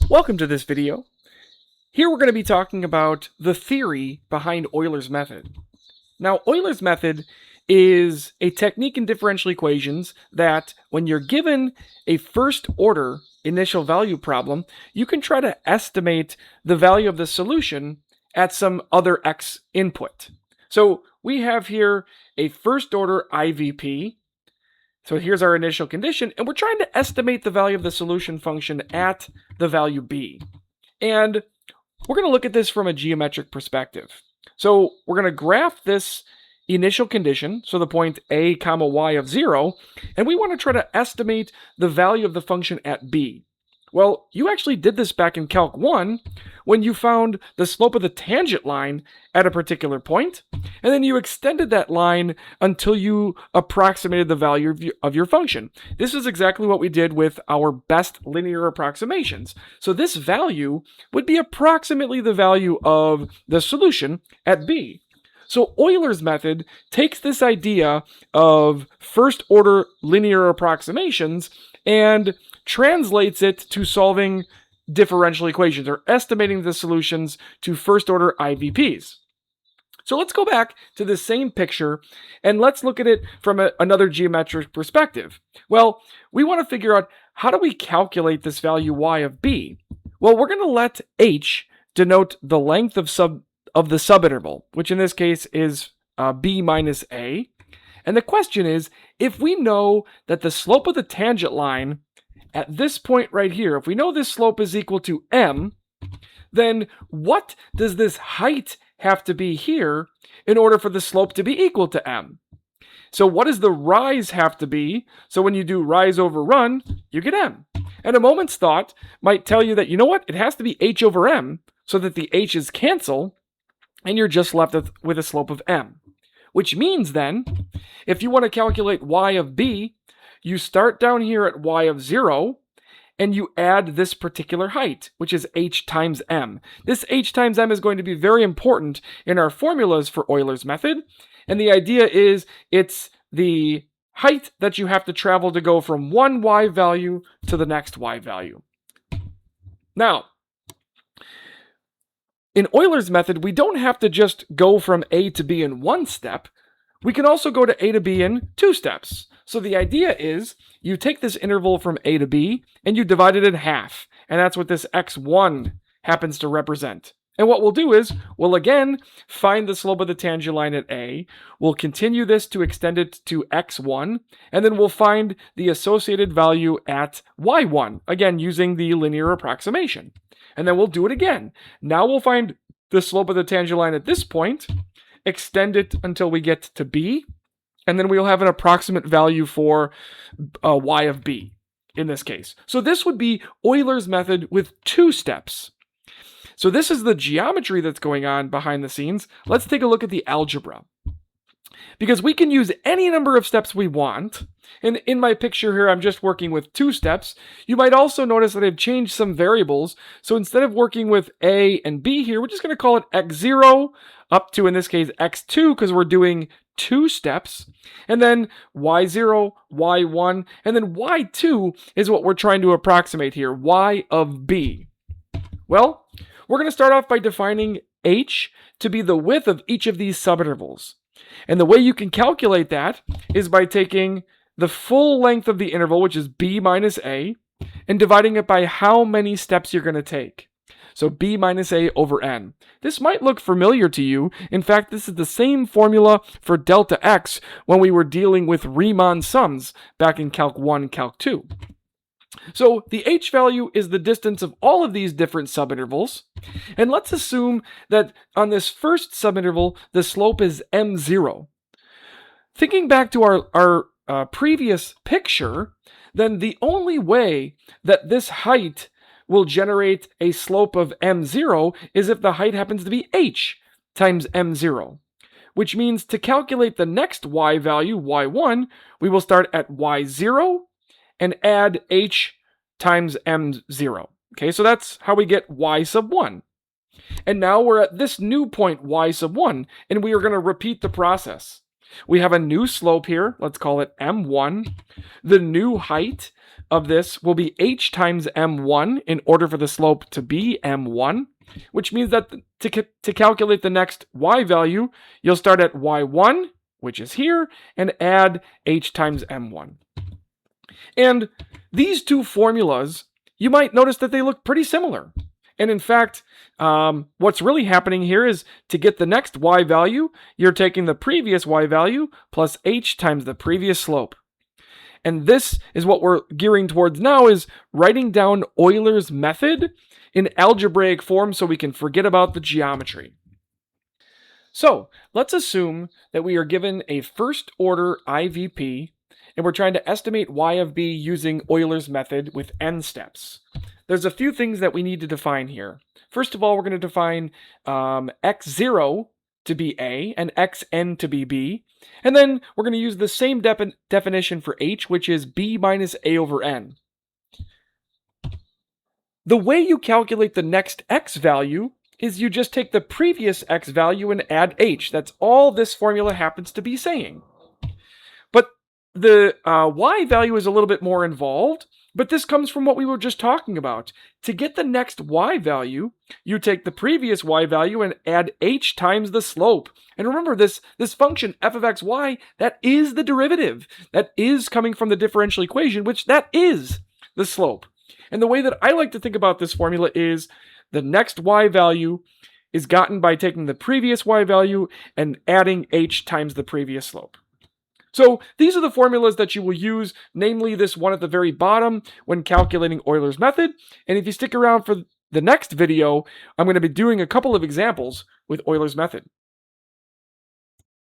Welcome to this video. Here we're going to be talking about the theory behind Euler's method. Now, Euler's method is a technique in differential equations that when you're given a first order initial value problem, you can try to estimate the value of the solution at some other x input. So we have here a first order IVP. So here's our initial condition, and we're trying to estimate the value of the solution function at the value b. And we're going to look at this from a geometric perspective. So we're going to graph this initial condition, so the point a comma y of 0, and we want to try to estimate the value of the function at b. Well, you actually did this back in Calc 1 when you found the slope of the tangent line at a particular point, and then you extended that line until you approximated the value of your function. This is exactly what we did with our best linear approximations. So this value would be approximately the value of the solution at b. So Euler's method takes this idea of first order linear approximations and translates it to solving differential equations or estimating the solutions to first order IVPs. So let's go back to the same picture and let's look at it from another geometric perspective. Well, we want to figure out how do we calculate this value y of b? Well, we're going to let h denote the length of the subinterval, which in this case is b minus a. And the question is, if we know that the slope of the tangent line at this point right here, if we know this slope is equal to m, then what does this height have to be here in order for the slope to be equal to m? So what does the rise have to be? So when you do rise over run, you get m. And a moment's thought might tell you that, you know what, it has to be h over m so that the h's cancel, and you're just left with a slope of m. Which means then, if you want to calculate y of b, you start down here at y of 0, and you add this particular height, which is h times m. This h times m is going to be very important in our formulas for Euler's method, and the idea is it's the height that you have to travel to go from one y value to the next y value. Now, in Euler's method, we don't have to just go from a to b in one step. We can also go to a to b in two steps. So the idea is you take this interval from a to b and you divide it in half. And that's what this x1 happens to represent. And what we'll do is we'll again find the slope of the tangent line at a. We'll continue this to extend it to x1. And then we'll find the associated value at y1, again using the linear approximation. And then we'll do it again. Now we'll find the slope of the tangent line at this point, extend it until we get to b, and then we'll have an approximate value for y of b in this case. So this would be Euler's method with two steps. So this is the geometry that's going on behind the scenes. Let's take a look at the algebra. Because we can use any number of steps we want. And in my picture here, I'm just working with two steps. You might also notice that I've changed some variables. So instead of working with a and b here, we're just going to call it x0 up to, in this case, x2, because we're doing two steps. And then y0, y1, and then y2 is what we're trying to approximate here, y of b. Well, we're going to start off by defining h to be the width of each of these subintervals. And the way you can calculate that is by taking the full length of the interval, which is b minus a, and dividing it by how many steps you're going to take. So b minus a over n. This might look familiar to you. In fact, this is the same formula for delta x when we were dealing with Riemann sums back in Calc 1, Calc 2. So the h value is the distance of all of these different subintervals. And let's assume that on this first subinterval, the slope is m0. Thinking back to our previous picture, then the only way that this height will generate a slope of m0 is if the height happens to be h times m0. Which means to calculate the next y value, y1, we will start at y0 and add h times m0. Okay, so that's how we get y sub 1. And now we're at this new point, y sub 1, and we are going to repeat the process. We have a new slope here. Let's call it m1. The new height of this will be h times m1 in order for the slope to be m1, which means that to calculate the next y value, you'll start at y1, which is here, and add h times m1. And these two formulas, you might notice that they look pretty similar. And in fact, what's really happening here is to get the next y value, you're taking the previous y value plus h times the previous slope. And this is what we're gearing towards now, is writing down Euler's method in algebraic form so we can forget about the geometry. So let's assume that we are given a first order IVP and we're trying to estimate y of b using Euler's method with n steps. There's a few things that we need to define here. First of all, we're going to define x0 to be a and xn to be b. And then we're going to use the same definition for h, which is b minus a over n. The way you calculate the next x value is you just take the previous x value and add h. That's all this formula happens to be saying. But the y value is a little bit more involved, but this comes from what we were just talking about. To get the next y value, you take the previous y value and add h times the slope. And remember, this function f of xy, that is the derivative. That is coming from the differential equation, which that is the slope. And the way that I like to think about this formula is the next y value is gotten by taking the previous y value and adding h times the previous slope. So these are the formulas that you will use, namely this one at the very bottom when calculating Euler's method. And if you stick around for the next video, I'm going to be doing a couple of examples with Euler's method.